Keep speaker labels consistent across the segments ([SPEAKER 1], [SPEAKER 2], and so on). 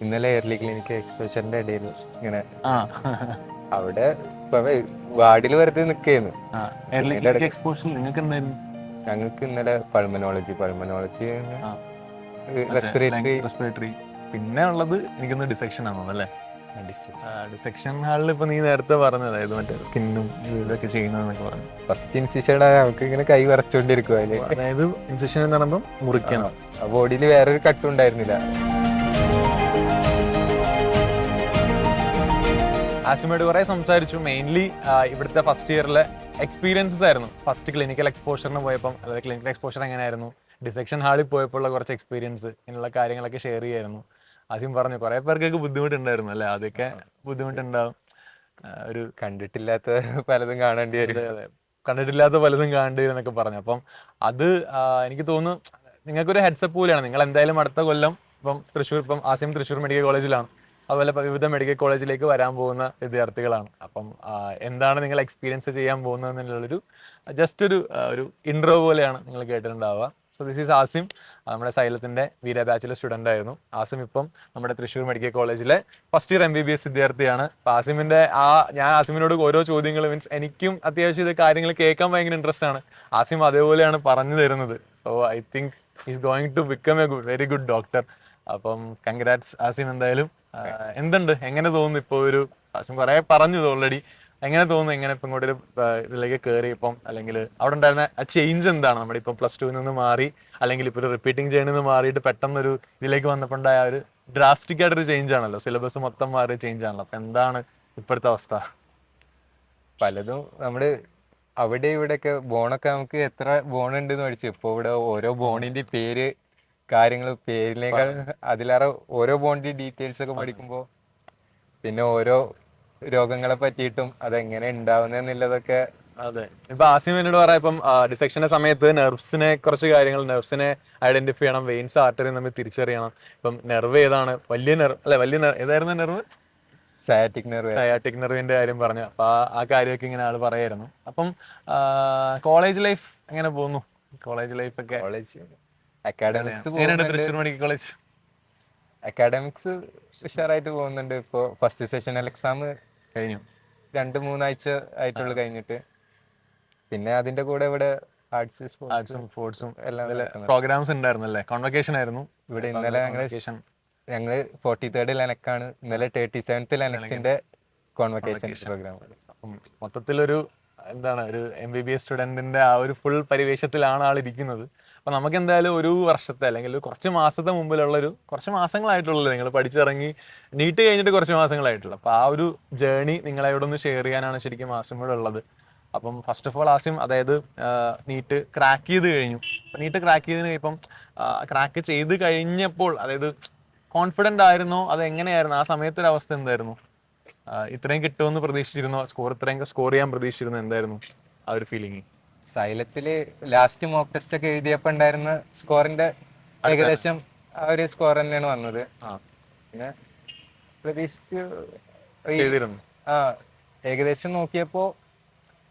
[SPEAKER 1] ഇന്നലെ early clinic എക്സ്പോഷറിന്റെ ഇടയിൽ ഇങ്ങനെ
[SPEAKER 2] ആ
[SPEAKER 1] അവിടെ വാർഡിൽ വെറുതെ നിൽക്കുകയായിരുന്നു.
[SPEAKER 2] ആ
[SPEAKER 1] പിന്നെ ഇതിന്റെ ഇടയ്ക്ക്
[SPEAKER 2] എക്സ്പോഷർ നിങ്ങൾക്ക് എന്തായിരുന്നു?
[SPEAKER 1] ഞങ്ങൾക്ക് ഇന്നലെ പൾമനോളജി
[SPEAKER 2] ആ മറ്റേ
[SPEAKER 1] റെസ്പിറേറ്ററി
[SPEAKER 2] റെസ്പിറേറ്ററി. പിന്നെ ഉള്ളത് എനിക്കൊന്ന് ഡിസെക്ഷൻ ആണോ അല്ലേ? ഡിസെക്ഷൻ ഹാളിൽ ഇപ്പൊ നീ നേരത്തെ പറഞ്ഞത് അതായത് മറ്റേ സ്കിന്നും ഇതൊക്കെ ചെയ്യുന്നതെന്നൊക്കെ പറഞ്ഞു.
[SPEAKER 1] ഫസ്റ്റ് ഇൻസിഷൻ നമുക്ക് ഇങ്ങനെ കൈ വിറച്ചോണ്ടിരിക്കും അതില്.
[SPEAKER 2] അതായത് ഇൻസെഷൻ എന്ന് പറയുമ്പോൾ മുറിക്കണം.
[SPEAKER 1] ബോഡിയിൽ വേറൊരു കട്ടും ഉണ്ടായിരുന്നില്ല.
[SPEAKER 2] ആസിമോട് കുറെ സംസാരിച്ചു. മെയിൻലി ഇവിടുത്തെ ഫസ്റ്റ് ഇയറിലെ എക്സ്പീരിയൻസസ് ആയിരുന്നു. ഫസ്റ്റ് ക്ലിനിക്കൽ എക്സ്പോഷറിന് പോയപ്പം അതായത് ക്ലിനിക്കൽ എക്സ്പോഷർ എങ്ങനെയായിരുന്നു, ഡിസെക്ഷൻ ഹാളിൽ പോയപ്പോൾ ഉള്ള കുറച്ച് എക്സ്പീരിയൻസ്, ഇങ്ങനെയുള്ള കാര്യങ്ങളൊക്കെ ഷെയർ ചെയ്യായിരുന്നു. ആസിം പറഞ്ഞു കുറെ പേർക്കൊക്കെ ബുദ്ധിമുട്ടുണ്ടായിരുന്നു അല്ലേ? അതൊക്കെ ബുദ്ധിമുട്ടുണ്ടാവും. ഒരു
[SPEAKER 1] കണ്ടിട്ടില്ലാത്ത പലതും കാണേണ്ടി വരും.
[SPEAKER 2] അതെ, കണ്ടിട്ടില്ലാത്ത പലതും കാണേണ്ടി വരും എന്നൊക്കെ പറഞ്ഞു. അപ്പം അത് എനിക്ക് തോന്നുന്നു നിങ്ങൾക്കൊരു ഹെഡ്സപ്പ് പോലെയാണ്. നിങ്ങൾ എന്തായാലും അടുത്ത കൊല്ലം ഇപ്പം ആസിം തൃശ്ശൂർ മെഡിക്കൽ കോളേജിലാണ്, അതുപോലെ വിവിധ മെഡിക്കൽ കോളേജിലേക്ക് വരാൻ പോകുന്ന വിദ്യാർത്ഥികളാണ്. അപ്പം എന്താണ് നിങ്ങൾ എക്സ്പീരിയൻസ് ചെയ്യാൻ പോകുന്നത് എന്നുള്ളൊരു ജസ്റ്റ് ഒരു ഇൻട്രോ പോലെയാണ് നിങ്ങൾ കേട്ടിട്ടുണ്ടാവുക. സോ ദിസ് ഈസ് ആസിം, നമ്മുടെ സൈലത്തിന്റെ വീര ബാച്ചിലെ സ്റ്റുഡന്റ് ആയിരുന്നു. ആസിം ഇപ്പം നമ്മുടെ തൃശ്ശൂർ മെഡിക്കൽ കോളേജിലെ ഫസ്റ്റ് ഇയർ MBBS വിദ്യാർത്ഥിയാണ്. അപ്പൊ ആസിമിന്റെ ഞാൻ ആസിമിനോട് ഓരോ ചോദ്യങ്ങൾ മീൻസ് എനിക്കും അത്യാവശ്യം ഇത് കാര്യങ്ങൾ കേൾക്കാൻ ഭയങ്കര ഇൻട്രസ്റ്റ് ആണ്. ആസിം അതേപോലെയാണ് പറഞ്ഞു തരുന്നത്. So I think is going to become a very good doctor. അപ്പം കൺഗ്രാറ്റ്സ് ആസിം. എന്തായാലും എന്തുണ്ട്, എങ്ങനെ തോന്നുന്നു ഇപ്പൊ ആസിം കുറെ പറഞ്ഞു ഓൾറെഡി. എങ്ങനെ തോന്നുന്നു, എങ്ങനെ ഇപ്പൊ ഇങ്ങോട്ടൊരു ഇതിലേക്ക് കയറി ഇപ്പം, അല്ലെങ്കിൽ അവിടെ ഉണ്ടായിരുന്ന ആ ചേഞ്ച് എന്താണ്? നമ്മുടെ ഇപ്പം +2 നിന്ന് മാറി അല്ലെങ്കിൽ ഇപ്പൊ ഒരു റിപ്പീറ്റിംഗ് ജേണിൽ നിന്ന് മാറിയിട്ട് പെട്ടെന്നൊരു ഇതിലേക്ക് വന്നപ്പോണ്ടായ ഒരു ഡ്രാസ്റ്റിക് ആയിട്ടൊരു ചേഞ്ച് ആണല്ലോ, സിലബസ് മൊത്തം മാറിയ ചേഞ്ച് ആണല്ലോ. അപ്പൊ എന്താണ് ഇപ്പോഴത്തെ അവസ്ഥ?
[SPEAKER 1] പലതും നമ്മള് അവിടെ ഇവിടെയൊക്കെ ബോണൊക്കെ നമുക്ക് എത്ര ബോൺ ഉണ്ടെന്ന് പഠിച്ചു. ഇപ്പൊ ഇവിടെ ഓരോ ബോണിന്റെ പേര്, കാര്യങ്ങൾ, പേരിനേക്കാൾ അതിലേറെ ഓരോ ബോണിന്റെ ഡീറ്റെയിൽസ് ഒക്കെ പഠിക്കുമ്പോൾ പിന്നെ ഓരോ രോഗങ്ങളെ പറ്റിയിട്ടും അതെങ്ങനെ ഉണ്ടാവുന്നതെന്നുള്ളതൊക്കെ.
[SPEAKER 2] അതെ, ഇപ്പൊ ആസിം എന്നോട് പറയാം, ഇപ്പം ഡിസെക്ഷന്റെ സമയത്ത് നെർവ്സിനെ ഐഡന്റിഫൈ ചെയ്യണം, വെയിൻസ് ആർട്ടറി നമ്മൾ തിരിച്ചറിയണം. ഇപ്പം നെർവ് ഏതാണ്, ഏതായിരുന്നു നെർവ്?
[SPEAKER 1] Sciatic nerve.
[SPEAKER 2] സയാറ്റിക് നെർവിന്റെ കാര്യം പറഞ്ഞു. അപ്പൊ ആ കാര്യമൊക്കെ ഇങ്ങനെ ആള് പറയായിരുന്നു. അപ്പം കോളേജ് ലൈഫ് എങ്ങനെ പോകുന്നു? കോളേജ് ലൈഫ് ഒക്കെ
[SPEAKER 1] കോളേജ് അക്കാഡമിക്സ്
[SPEAKER 2] എങ്ങനെയുണ്ട്
[SPEAKER 1] പോകുന്നുണ്ട്.
[SPEAKER 2] Thrissur medical college?
[SPEAKER 1] അക്കാഡമിക്സ് ഉഷാറായിട്ട് പോകുന്നുണ്ട്. ഇപ്പോൾ ഫസ്റ്റ് സെഷനൽ എക്സാം
[SPEAKER 2] കഴിഞ്ഞു,
[SPEAKER 1] 2-3 ആഴ്ച ആയിട്ടുള്ളൂ കഴിഞ്ഞിട്ട്. പിന്നെ അതിന്റെ കൂടെ ഇവിടെ ആർട്സ്
[SPEAKER 2] ആർട്സും സ്പോർട്സും
[SPEAKER 1] എല്ലാം
[SPEAKER 2] പ്രോഗ്രാംസ് ഉണ്ടായിരുന്നല്ലേ? കോൺവക്കേഷൻ ആയിരുന്നു
[SPEAKER 1] ഇവിടെ. ഇന്നലെ ഞങ്ങള് 43rd ലെനക്കാണ്, ഇന്നലെ 37th ലെനക്കിന്റെ കോൺവക്കേഷൻ പ്രോഗ്രാം.
[SPEAKER 2] അപ്പം മൊത്തത്തിലൊരു എന്താണ്, ഒരു MBBS സ്റ്റുഡന്റിന്റെ ആ ഒരു ഫുൾ പരിവേഷത്തിലാണ് ആൾ ഇരിക്കുന്നത്. അപ്പൊ നമുക്ക് എന്തായാലും ഒരു വർഷത്തെ അല്ലെങ്കിൽ കുറച്ച് മാസത്തെ മുമ്പിലുള്ള കുറച്ച് മാസങ്ങളായിട്ടുള്ളൂ നിങ്ങൾ പഠിച്ചിറങ്ങി, നീറ്റ് കഴിഞ്ഞിട്ട് കുറച്ച് മാസങ്ങളായിട്ടുള്ളൂ. അപ്പൊ ആ ഒരു ജേണി നിങ്ങളോട് ഒന്ന് ഷെയർ ചെയ്യാനാണ് ശരിക്കും ആസിം കൂടെ ഉള്ളത്. അപ്പം ഫസ്റ്റ് ഓഫ് ഓൾ ആസിം, അതായത് നീറ്റ് ക്രാക്ക് ചെയ്ത് കഴിഞ്ഞു. നീറ്റ് ക്രാക്ക് ചെയ്തതിന് ഇപ്പം ക്രാക്ക് ചെയ്ത് കഴിഞ്ഞപ്പോൾ അതായത് കോൺഫിഡന്റ് ആയിരുന്നോ, അത് എങ്ങനെയായിരുന്നു ആ സമയത്തൊരു അവസ്ഥ എന്തായിരുന്നു? ഇത്രയും കിട്ടുമെന്ന് പ്രതീക്ഷിച്ചിരുന്നോ? ഇത്രയും സ്കോർ ചെയ്യാൻ പ്രതീക്ഷിച്ചിരുന്നോ? എന്തായിരുന്നു ആ ഒരു ഫീലിംഗ്?
[SPEAKER 1] സൈലത്തില് ലാസ്റ്റ് മോക്ക് ടെസ്റ്റ് ഒക്കെ എഴുതിയപ്പോ ഉണ്ടായിരുന്ന സ്കോറിന്റെ ഏകദേശം ആ ഒരു സ്കോർ തന്നെയാണ് വന്നത്. പിന്നെ പ്രതീക്ഷിച്ചു ആ ഏകദേശം നോക്കിയപ്പോ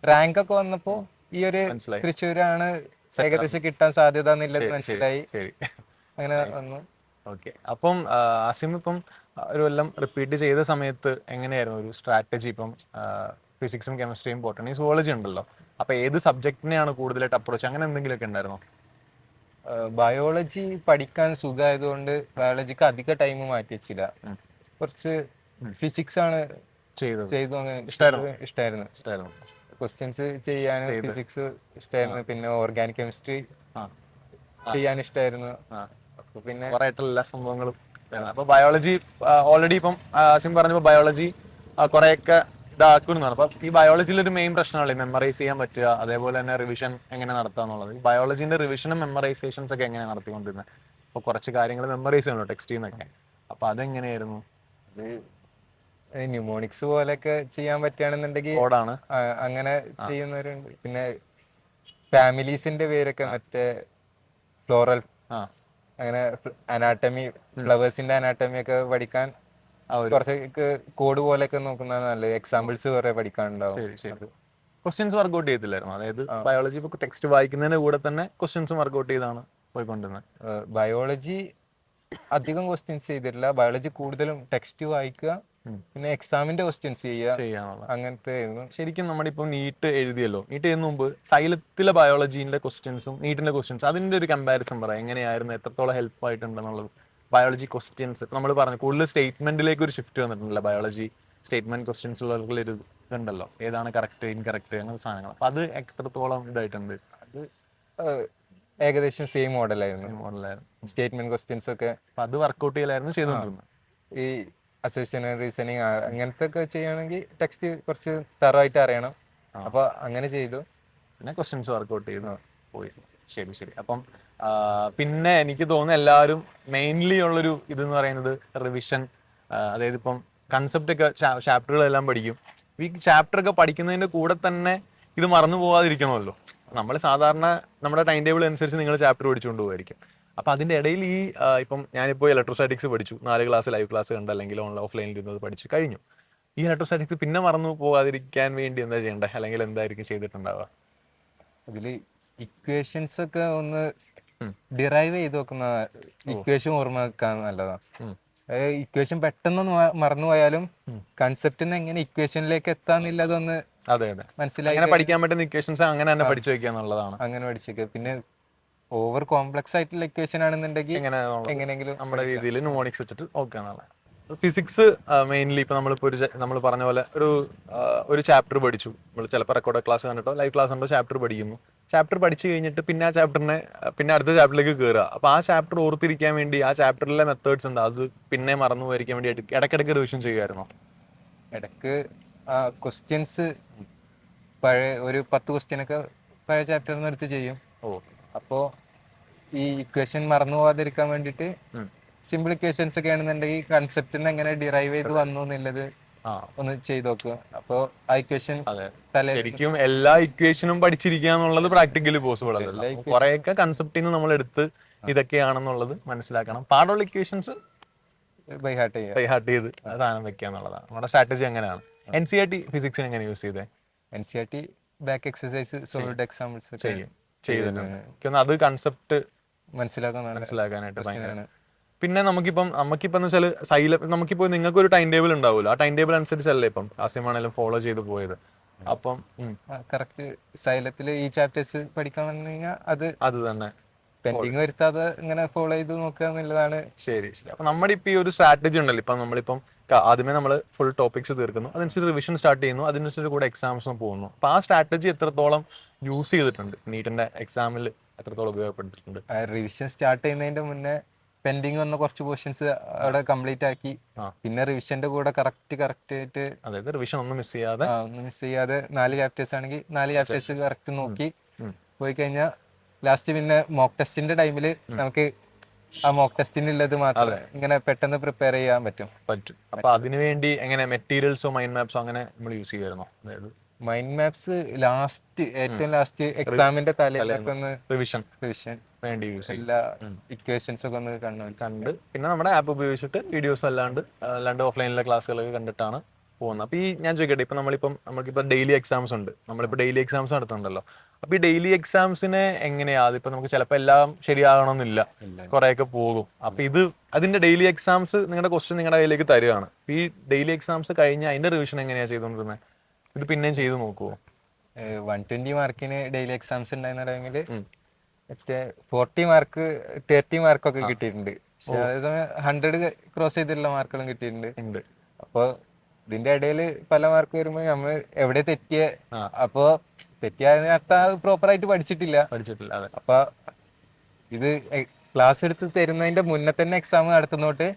[SPEAKER 1] റാങ്ക് ഒക്കെ വന്നപ്പോ ഈ ഒരു തൃശ്ശൂരാണ് ഏകദേശം കിട്ടാൻ സാധ്യത എന്നുള്ളത് മനസ്സിലായി. അങ്ങനെ വന്നു.
[SPEAKER 2] ഓക്കെ, അപ്പം ആസിം ഇപ്പം ഒരു കൊല്ലം റിപ്പീറ്റ് ചെയ്ത സമയത്ത് എങ്ങനെയായിരുന്നു ഒരു സ്ട്രാറ്റജി? ഇപ്പം ഫിസിക്സും കെമിസ്ട്രിയും ബോട്ടണി സുവോളജി ഉണ്ടല്ലോ, അപ്പൊ ഏത് സബ്ജക്റ്റിനെയാണ് കൂടുതലായിട്ട് അപ്രോച്ച്, അങ്ങനെ എന്തെങ്കിലുമൊക്കെ ഉണ്ടായിരുന്നോ?
[SPEAKER 1] ബയോളജി പഠിക്കാൻ സുഖമായതുകൊണ്ട് ബയോളജിക്ക് അധിക ടൈം മാറ്റി വെച്ചില്ല. കുറച്ച് ഫിസിക്സ് ആണ് ഇഷ്ടമായിരുന്നു. ക്വസ്റ്റ്യൻസ് ചെയ്യാനും ഫിസിക്സ് ഇഷ്ടമായിരുന്നു. പിന്നെ ഓർഗാനിക് കെമിസ്ട്രി ചെയ്യാൻ ഇഷ്ടമായിരുന്നു.
[SPEAKER 2] അപ്പൊ പിന്നെ കുറെ സംഭവങ്ങളും. അപ്പൊ ബയോളജി ഓൾറെഡി ഇപ്പം ആസിം പറഞ്ഞപ്പോ ബയോളജി കുറെയൊക്കെ ഇതാക്കുന്നതാണ്. അപ്പൊ ഈ ബയോളജിയിൽ ഒരു മെയിൻ പ്രശ്നമല്ലേ മെമ്മറൈസ് ചെയ്യാൻ പറ്റുക, അതേപോലെ തന്നെ റിവിഷൻ എങ്ങനെ നടത്തുക എന്നുള്ളത്. ബയോളജിന്റെ റിവിഷനും മെമ്മറൈസേഷൻസ് ഒക്കെ എങ്ങനെയാണ് നടത്തിക്കൊണ്ടിരുന്നത്? അപ്പൊ കുറച്ച് കാര്യങ്ങൾ മെമ്മറൈസ് ചെയ്യണല്ലോ ടെക്സ്റ്റിൽ നിന്നൊക്കെ. അപ്പൊ അതെങ്ങനെയായിരുന്നു?
[SPEAKER 1] ന്യൂമോണിക്സ് പോലെയൊക്കെ ചെയ്യാൻ പറ്റുകയാണെന്നുണ്ടെങ്കിൽ
[SPEAKER 2] കോഡാണ്
[SPEAKER 1] അങ്ങനെ ചെയ്യുന്നവരുണ്ട്. പിന്നെ ഫാമിലീസിന്റെ പേരൊക്കെ മറ്റേ ഫ്ലോറൽ, അങ്ങനെ അനാട്ടമി, ഫ്ലവേഴ്സിന്റെ അനാട്ടമി ഒക്കെ പഠിക്കാൻ കുറച്ച് കോഡ് പോലെയൊക്കെ നോക്കുന്നതാണ് നല്ലത്. എക്സാമ്പിൾസ് കുറെ പഠിക്കാനുണ്ടാവും.
[SPEAKER 2] Questions work out ചെയ്തില്ലായിരുന്നു? അതായത് ബയോളജി ഇപ്പൊ ടെക്സ്റ്റ് വായിക്കുന്നതിന്റെ കൂടെ തന്നെ ക്വസ്റ്റ്യൻസും വർക്ക്ഔട്ട് ചെയ്താണ് പോയിക്കൊണ്ടിരുന്നത്.
[SPEAKER 1] ബയോളജി അധികം ക്വസ്റ്റ്യൻസ് ചെയ്തിട്ടില്ല. ബയോളജി കൂടുതലും ടെക്സ്റ്റ് വായിക്കുക, പിന്നെ എക്സാമിന്റെ ക്വസ്റ്റ്യൻസ് ചെയ്യുക,
[SPEAKER 2] ചെയ്യാനുള്ള
[SPEAKER 1] അങ്ങനത്തെ ആയിരുന്നു.
[SPEAKER 2] ശരിക്കും നമ്മളിപ്പോൾ നീറ്റ് എഴുതിയല്ലോ, നീറ്റ് ചെയ്യുന്ന മുമ്പ് സൈലത്തിലെ ബയോളജീന്റെ ക്വസ്റ്റ്യൻസും നീറ്റിന്റെ ക്വസ്റ്റ്യൻസ് അതിന്റെ ഒരു കമ്പാരിസൺ പറയാം, എങ്ങനെയായിരുന്നു, എത്രത്തോളം ഹെൽപ്പ് ആയിട്ടുണ്ടെന്നുള്ളത്. ബയോളജി ക്വസ്റ്റ്യൻസ് നമ്മൾ പറഞ്ഞു കൂടുതൽ സ്റ്റേറ്റ്മെന്റിലേക്ക് ഒരു ഷിഫ്റ്റ് വന്നിട്ടുണ്ടല്ലോ, ബയോളജി സ്റ്റേറ്റ്മെന്റ് ക്വസ്റ്റ്യൻസ് ഉള്ള ഒരു ഇതുണ്ടല്ലോ, ഏതാണ് കറക്റ്റ് ഇൻകറക്റ്റ് അങ്ങനത്തെ സാധനങ്ങൾ. അപ്പൊ അത് എത്രത്തോളം ഇതായിട്ടുണ്ട്?
[SPEAKER 1] അത് ഏകദേശം സെയിം മോഡലായിരുന്നു.
[SPEAKER 2] മോഡലായിരുന്നു.
[SPEAKER 1] സ്റ്റേറ്റ്മെന്റ് ക്വസ്റ്റ്യൻസ് ഒക്കെ
[SPEAKER 2] അപ്പൊ അത് വർക്കൗട്ട് ചെയ്യലായിരുന്നു ചെയ്തുകൊണ്ടിരുന്നത്.
[SPEAKER 1] ഈ അസോസിയേഷൻ റീസണിങ് അങ്ങനത്തെ ഒക്കെ ചെയ്യുകയാണെങ്കിൽ ടെക്സ്റ്റ് കുറച്ച് തറവായിട്ട് അറിയണം. അപ്പൊ അങ്ങനെ ചെയ്തു,
[SPEAKER 2] പിന്നെ ക്വസ്റ്റ്യൻസ് വർക്കൗട്ട് ചെയ്തു പോയി. ശരി ശരി. അപ്പം പിന്നെ എനിക്ക് തോന്നുന്നു എല്ലാവരും മെയിൻലി ഉള്ളൊരു ഇതെന്ന് പറയുന്നത് റിവിഷൻ. അതായത് ഇപ്പം കൺസെപ്റ്റ് ഒക്കെ ചാപ്റ്ററുകളെല്ലാം പഠിക്കും. ഈ ചാപ്റ്റർ ഒക്കെ പഠിക്കുന്നതിന്റെ കൂടെ തന്നെ ഇത് മറന്നു പോകാതിരിക്കണമല്ലോ. നമ്മൾ സാധാരണ നമ്മുടെ ടൈം ടേബിൾ അനുസരിച്ച് നിങ്ങൾ ചാപ്റ്റർ പഠിച്ചുകൊണ്ട് പോകുമായിരിക്കും. അപ്പൊ അതിന്റെ ഇടയിൽ ഈ ഇപ്പം ഞാനിപ്പോൾ ഇലക്ട്രോസ്റ്റാറ്റിക്സ് പഠിച്ചു, 4 ക്ലാസ് ലൈവ് ക്ലാസ് കണ്ട് അല്ലെങ്കിൽ ഓഫ്ലൈനിൽ ഇരുന്നത് പഠിച്ചു കഴിഞ്ഞു. ഈ ഇലക്ട്രോസ്റ്റാറ്റിക്സ് പിന്നെ മറന്നു പോകാതിരിക്കാൻ വേണ്ടി എന്താ ചെയ്യേണ്ടത്, അല്ലെങ്കിൽ എന്തായിരിക്കും ചെയ്തിട്ടുണ്ടാവുക?
[SPEAKER 1] അതില് ഇക്വേഷൻസ് ഒക്കെ ഒന്ന് ഡിറൈവ് ചെയ്ത് വെക്കുന്ന, ഇക്വേഷൻ ഓർമ്മ വെക്കാൻ നല്ലതാണ്. ഇക്വേഷൻ പെട്ടെന്ന് മറന്നു പോയാലും കൺസെപ്റ്റിന്ന് എങ്ങനെ ഇക്വേഷനിലേക്ക് എത്താന്നില്ലതൊന്ന്
[SPEAKER 2] അതെ അതെ
[SPEAKER 1] മനസ്സിലായി
[SPEAKER 2] അങ്ങനെ പഠിക്കാൻ പറ്റുന്ന ഇക്വേഷൻസ് അങ്ങനെ തന്നെ പഠിച്ചു വെക്കുക എന്നുള്ളതാണ്.
[SPEAKER 1] അങ്ങനെ പഠിച്ചേക്കുക. പിന്നെ ഓവർ കോംപ്ലക്സ് ആയിട്ടുള്ള ഇക്വേഷൻ ആണെന്നുണ്ടെങ്കിൽ എങ്ങനെയെങ്കിലും
[SPEAKER 2] നമ്മുടെ രീതിയിൽ ന്യൂമോണിക്സ് വെച്ചിട്ട് ഓക്കെ ആണല്ലോ. ഫിസിക്സ് മെയിൻലി ഇപ്പൊ നമ്മൾ പറഞ്ഞ പോലെ ഒരു ചാപ്റ്റർ പഠിച്ചു. നമ്മൾ ചിലപ്പോൾ റെക്കോർഡ് ക്ലാസ് കണ്ടിട്ടോ ലൈവ് ക്ലാസ് കണ്ടോ ചാപ്റ്റർ പഠിക്കുന്നു. ചാപ്റ്റർ പഠിച്ചു കഴിഞ്ഞിട്ട് പിന്നെ ആ ചാപ്റ്ററിനെ പിന്നെ അടുത്ത ചാപ്റ്ററിലേക്ക് കയറുക. അപ്പൊ ആ ചാപ്റ്റർ ഓർത്തിരിക്കാൻ വേണ്ടി ആ ചാപ്റ്ററിലെ മെത്തേഡ്സ് എന്താ, അത് പിന്നെ മറന്നു പോയിരിക്കാൻ വേണ്ടി ഇടയ്ക്കിടയ്ക്ക് റിവിഷൻ ചെയ്യുമായിരുന്നോ?
[SPEAKER 1] ഇടയ്ക്ക് ക്വസ്റ്റ്യൻസ് പഴയ ഒരു 10 ക്വസ്റ്റ്യനൊക്കെ പഴയ ചാപ്റ്ററിൽ നിന്ന് എടുത്ത് ചെയ്യും. അപ്പോൾ ഈ ഇക്വേഷൻ മറന്നു പോകാതിരിക്കാൻ വേണ്ടിയിട്ട് സിമ്പിൾ ഇക്വേഷൻസ് ഒക്കെ ആണെന്നുണ്ടെങ്കിൽ കൺസെപ്റ്റിന് എങ്ങനെ ഡിറൈവ് ചെയ്ത് വന്നു എന്നുള്ളത് ഒന്ന് ചെയ്ത് നോക്കുക. അപ്പോൾ ആ ഇക്വേഷൻ
[SPEAKER 2] ശരിക്കും എല്ലാ ഇക്വേഷനും പഠിച്ചിരിക്കുക എന്നുള്ളത് പ്രാക്ടിക്കലി പോസിബിൾ അല്ലല്ലോ. കുറെയൊക്കെ കൺസെപ്റ്റിന് നമ്മൾ എടുത്ത് ഇതൊക്കെയാണെന്നുള്ളത് മനസ്സിലാക്കണം. പാടുള്ള ഇക്വേഷൻസ്
[SPEAKER 1] ബൈ ഹാർട്ട്
[SPEAKER 2] ചെയ്ത് സാധനം വെക്കുക എന്നുള്ളതാണ് നമ്മുടെ സ്ട്രാറ്റജി. അങ്ങനെയാണ്. NCERT ഫിസിക്സിന് എങ്ങനെ യൂസ് ചെയ്തേ?
[SPEAKER 1] NCERT back exercise solid examples
[SPEAKER 2] ചെയ്തിട്ടുണ്ട്. അത് കൺസെപ്റ്റ് മനസ്സിലാക്കാനായിട്ട് ഭയങ്കര. പിന്നെ നമുക്കിപ്പം എന്ന് വെച്ചാൽ നമുക്കിപ്പോ നിങ്ങൾക്ക് ഒരു ടൈം ടേബിൾ ഉണ്ടാവുമല്ലോ, ആ ടൈം ടേബിൾ അനുസരിച്ചല്ലേ ഇപ്പം ആസിമാണെങ്കിലും ഫോളോ ചെയ്ത് പോയത്. അപ്പം
[SPEAKER 1] കറക്റ്റ് സൈലത്തില് ഈ ചാപ്റ്റേഴ്സ് പഠിക്കാൻ വന്നു കഴിഞ്ഞാൽ അത് തന്നെ പെൻഡിങ് വരുത്താതെ ഇങ്ങനെ ഫോളോ ചെയ്ത് നോക്കുക എന്നുള്ളതാണ്.
[SPEAKER 2] ശരി ശരി. അപ്പൊ നമ്മുടെ ഇപ്പൊ ഈ ഒരു സ്ട്രാറ്റജി ഉണ്ടല്ലോ, ഇപ്പം നമ്മളിപ്പം ആദ്യമേ നമ്മൾ ഫുൾ ടോപ്പിക്സ് തീർക്കുന്നു, അതനുസരിച്ച് റിവിഷൻ സ്റ്റാർട്ട് ചെയ്യുന്നു, അതിനനുസരിച്ച് കൂടെ എക്സാംസും പോകുന്നു. അപ്പൊ ആ സ്ട്രാറ്റജി എത്രത്തോളം യൂസ് ചെയ്തിട്ടുണ്ട്, നീറ്റിന്റെ എക്സാമിൽ എത്രത്തോളം ഉപയോഗപ്പെടുത്തിയിട്ടുണ്ട്?
[SPEAKER 1] റിവിഷൻ സ്റ്റാർട്ട് ചെയ്യുന്നതിന്റെ മുന്നേ പെൻഡിങ് വന്ന കുറച്ച് പോർഷൻസ് അവിടെ കംപ്ലീറ്റ് ആക്കി, പിന്നെ റിവിഷന്റെ കൂടെ കറക്റ്റ് ആയിട്ട്,
[SPEAKER 2] അതായത് റിവിഷൻ ഒന്നും മിസ് ചെയ്യാതെ
[SPEAKER 1] 4 ചാപ്റ്റേഴ്സ് ആണെങ്കിൽ 4 ചാപ്റ്റേഴ്സ് കറക്റ്റ് നോക്കി പോയി കഴിഞ്ഞാൽ ലാസ്റ്റ് പിന്നെ മോക്ക് ടെസ്റ്റിന്റെ ടൈമില് നമുക്ക് ആ മോക്ക് ടെസ്റ്റിനുള്ളത് മാത്രം ഇങ്ങനെ പെട്ടെന്ന് പ്രിപ്പയർ ചെയ്യാൻ പറ്റും.
[SPEAKER 2] അപ്പൊ അതിനുവേണ്ടി എങ്ങനെ മെറ്റീരിയൽസോ മൈൻഡ് മാപ്സോ അങ്ങനെ നമ്മൾ യൂസ് ചെയ്യുമായിരുന്നോ? അതായത്
[SPEAKER 1] മൈൻഡ് മാപ്സ് ഏറ്റവും ലാസ്റ്റ് എക്സാമിന്റെ തലേന്നൊക്കെ ഒന്ന് റിവിഷൻ
[SPEAKER 2] വേണ്ടി യൂസ് ചെയ്യും.
[SPEAKER 1] എല്ലാ ഇക്വേഷൻസ് ഒക്കെ ഒന്ന് കണ്ട്
[SPEAKER 2] പിന്നെ നമ്മുടെ ആപ്പ് ഉപയോഗിച്ചിട്ട് വീഡിയോസ് അല്ലാണ്ട് ഓഫ്ലൈനിലെ ക്ലാസ്സുകളൊക്കെ കണ്ടിട്ടാണ് പോകുന്നത്. അപ്പൊ ഞാൻ ചോദിക്കട്ടെ, ഇപ്പൊ നമുക്കിപ്പോ ഡെയിലി എക്സാംസ് ഉണ്ട്, നമ്മളിപ്പോ ഡെയിലി എക്സാംസ് നടത്തുന്നുണ്ടല്ലോ. അപ്പൊ ഈ ഡെയിലി എക്സാംസിന് എങ്ങനെയാ, അതിപ്പോ നമുക്ക് ചിലപ്പോൾ എല്ലാം ശരിയാകണമെന്നില്ല, കുറെയൊക്കെ പോകും. അപ്പൊ അതിന്റെ ഡെയിലി എക്സാംസ് നിങ്ങളുടെ ക്വസ്റ്റ്യൻ നിങ്ങളുടെ കയ്യിലേക്ക് തരികയാണ്. ഈ ഡെയിലി എക്സാംസ് കഴിഞ്ഞ് അതിന്റെ റിവിഷൻ എങ്ങനെയാ ചെയ്തുകൊണ്ടിരുന്നത്? ഇത് പിന്നെയും ചെയ്ത് നോക്കുവോ?
[SPEAKER 1] 120 മാർക്കിന് ഡെയിലി എക്സാംസ് ഉണ്ടായിരുന്ന ടൈമില് 40 മാർക്ക് 30 മാർക്കൊക്കെ കിട്ടിയിട്ടുണ്ട്. പക്ഷെ അതേസമയം 100 ക്രോസ് ചെയ്തിട്ടുള്ള മാർക്കുകളും കിട്ടിയിട്ടുണ്ട്. അപ്പൊ ഇതിന്റെ ഇടയിൽ പല മാർക്ക് വരുമ്പോ നമ്മൾ എവിടെ അപ്പൊ തെറ്റിയതിനർത്ഥം പ്രോപ്പർ ആയിട്ട് പഠിച്ചിട്ടില്ല. അപ്പൊ ഇത് ക്ലാസ് എടുത്ത് തരുന്നതിന്റെ മുന്നേ തന്നെ എക്സാം നടത്തുന്നോട്ട്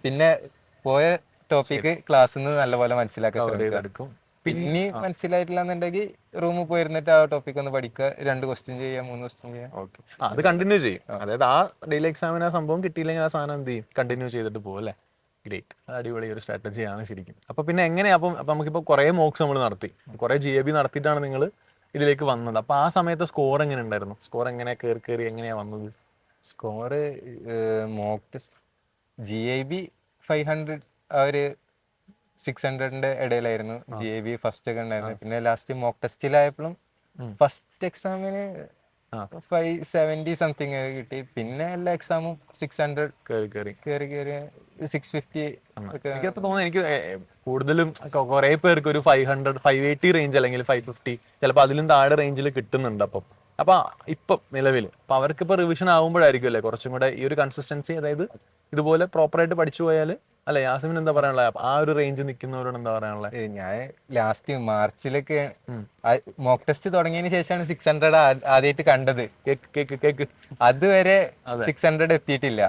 [SPEAKER 1] പിന്നെ പോയ ടോപ്പിക്ക് ക്ലാസ്സിൽ നിന്ന് നല്ലപോലെ മനസ്സിലാക്കാൻ പിന്നെ മനസ്സിലായിട്ടില്ല എന്നുണ്ടെങ്കിൽ റൂമിൽ പോയിരുന്നിട്ട് ആ ടോപ്പിക് ഒന്ന് പഠിക്കുക, 2 ക്വസ്റ്റ്യൻ ചെയ്യാം, 3 ക്വസ്റ്റ്യൻ ചെയ്യാം.
[SPEAKER 2] അത് കണ്ടിന്യൂ ചെയ്യും. അതായത് ആ ഡെയിലി എക്സാമിന് ആ സംഭവം കിട്ടിയില്ലെങ്കിൽ ആ സാധനം എന്ത് ചെയ്യും, കണ്ടിന്യൂ ചെയ്തിട്ട് പോകും അല്ലേ? ഗ്രേറ്റ്. അടിപൊളി ഒരു സ്ട്രാറ്റജിയാണ് ശരിക്കും. അപ്പൊ പിന്നെ എങ്ങനെയാ അപ്പൊ നമുക്കിപ്പോ കുറെ മോക്സ് നമ്മൾ നടത്തി, കുറെ GAB നടത്തിയിട്ടാണ് നിങ്ങൾ ഇതിലേക്ക് വന്നത്. അപ്പൊ ആ സമയത്ത് സ്കോർ എങ്ങനെ ഉണ്ടായിരുന്നു? സ്കോർ എങ്ങനെ കയറി എങ്ങനെയാ വന്നത്?
[SPEAKER 1] സ്കോർ മോക്ക് ടെസ്റ്റ് GAB 500 ആ ഒരു 600ന്റെ ഇടയിലായിരുന്നു GAB ഫസ്റ്റ് ഒക്കെ ഉണ്ടായിരുന്നു. പിന്നെ ലാസ്റ്റ് മോക്ക് ടെസ്റ്റിലായപ്പോഴും ഫസ്റ്റ് എക്സാമിന് 570 സംതിങ് കിട്ടി. പിന്നെ എല്ലാ എക്സാമും 600
[SPEAKER 2] കയറി
[SPEAKER 1] കയറി 650 ഒക്കെ.
[SPEAKER 2] എനിക്കപ്പോ തോന്നുന്നു എനിക്ക് കൂടുതലും കുറെ പേർക്ക് ഒരു 500 580 റേഞ്ച് അല്ലെങ്കിൽ 550 ചിലപ്പോൾ അതിലും താഴെ റേഞ്ചിൽ കിട്ടുന്നുണ്ട്. അപ്പൊ ഇപ്പൊ നിലവിൽ അപ്പൊ അവർക്ക് ഇപ്പൊ റിവിഷൻ ആകുമ്പോഴായിരിക്കും അല്ലേ കുറച്ചും കൂടെ ഈ ഒരു കൺസിസ്റ്റൻസി, അതായത് ഇതുപോലെ പ്രോപ്പറായിട്ട് പഠിച്ചു പോയാൽ അല്ലെ? യാസിമിന് എന്താ പറയാനുള്ളത്? ആ ഒരു റേഞ്ച് നിൽക്കുന്നവരോട് എന്താ പറയാനുള്ളത്?
[SPEAKER 1] ഞാൻ ലാസ്റ്റ് മാർച്ചിലൊക്കെ മോക്ക് ടെസ്റ്റ് തുടങ്ങിയതിന് ശേഷമാണ് 600 ആദ്യമായിട്ട് കണ്ടത്.
[SPEAKER 2] കേക്ക്
[SPEAKER 1] അതുവരെ 600 എത്തിയിട്ടില്ല.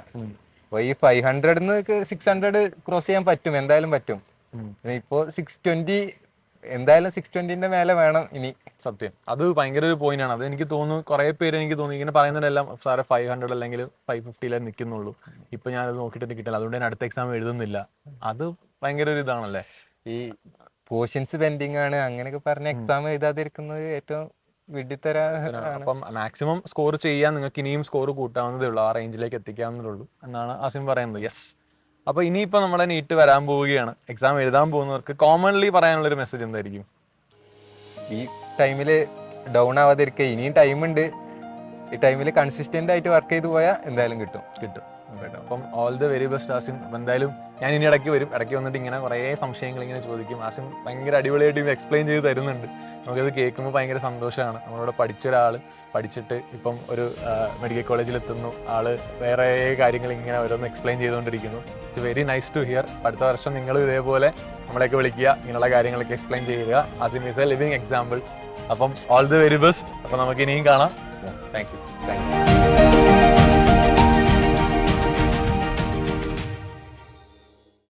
[SPEAKER 1] അപ്പൊ ഈ 500 600 ക്രോസ് ചെയ്യാൻ പറ്റും, എന്തായാലും പറ്റും. ഇപ്പോ 620 എന്തായാലും 620ന്റെ മേലെ വേണം ഇനി.
[SPEAKER 2] സത്യം, അത് ഭയങ്കര ഒരു പോയിന്റ് ആണ്. അത് എനിക്ക് തോന്നുന്നു കുറെ പേര് എനിക്ക് തോന്നുന്നു ഇങ്ങനെ പറയുന്നതെല്ലാം സാറെ 500 അല്ലെങ്കിൽ 550 നിൽക്കുന്നുള്ളൂ, ഇപ്പൊ ഞാൻ അത് നോക്കിയിട്ട് കിട്ടില്ല, അതുകൊണ്ട് ഞാൻ അടുത്ത എക്സാം എഴുതുന്നില്ല. അത് ഭയങ്കര ഒരു ഇതാണല്ലേ.
[SPEAKER 1] ഈ പോർഷൻസ് പെൻഡിങ് ആണ് അങ്ങനെയൊക്കെ പറഞ്ഞ എക്സാം എഴുതാതിരിക്കുന്നത് ഏറ്റവും വിഡ്ഢിത്തരാണ്.
[SPEAKER 2] അപ്പം മാക്സിമം സ്കോർ ചെയ്യാൻ നിങ്ങൾക്ക് ഇനിയും സ്കോർ കൂട്ടാവുന്നതേ ഉള്ളൂ, ആ റേഞ്ചിലേക്ക് എത്തിക്കാവുന്നതേ ഉള്ളൂ എന്നാണ് ആസിം പറയുന്നത്. യെസ്. അപ്പൊ ഇനിയിപ്പോ നമ്മുടെ നീറ്റ് വരാൻ പോവുകയാണ്. എക്സാം എഴുതാൻ പോകുന്നവർക്ക് കോമൺലി പറയാനുള്ള ഒരു മെസ്സേജ് എന്തായിരിക്കും?
[SPEAKER 1] ഈ ടൈമില് ഡൗൺ ആവാതിരിക്കുക. ഇനിയും ടൈമുണ്ട്. ഈ ടൈമിൽ കൺസിസ്റ്റന്റ് ആയിട്ട് വർക്ക് ചെയ്ത് പോയാൽ എന്തായാലും കിട്ടും.
[SPEAKER 2] അപ്പം all the very best Asim. എന്തായാലും ഞാൻ ഇനി ഇടയ്ക്ക് വരും, ഇടയ്ക്ക് വന്നിട്ട് ഇങ്ങനെ കുറേ സംശയങ്ങൾ ഇങ്ങനെ ചോദിക്കും. ആസിം ഭയങ്കര അടിപൊളിയായിട്ട് ഇത് എക്സ്പ്ലെയിൻ ചെയ്ത് തരുന്നുണ്ട്. നമുക്കത് കേൾക്കുമ്പോൾ ഭയങ്കര സന്തോഷമാണ്. നമ്മളിവിടെ പഠിച്ച ഒരാൾ പഠിച്ചിട്ട് ഇപ്പം ഒരു മെഡിക്കൽ കോളേജിൽ എത്തുന്നു, ആള് വേറെ കാര്യങ്ങൾ ഇങ്ങനെ ഓരോന്ന് എക്സ്പ്ലെയിൻ ചെയ്തുകൊണ്ടിരിക്കുന്നു. It's very nice to hear. അടുത്ത വർഷം നിങ്ങൾ ഇതേപോലെ നമ്മളെയൊക്കെ വിളിക്കുക, ഇങ്ങനെയുള്ള കാര്യങ്ങളൊക്കെ എക്സ്പ്ലെയിൻ ചെയ്യുക. Asim is A living example. അപ്പം ഓൾ ദി വെരി ബെസ്റ്റ്. അപ്പം നമുക്ക് ഇനിയും കാണാം. Thank you.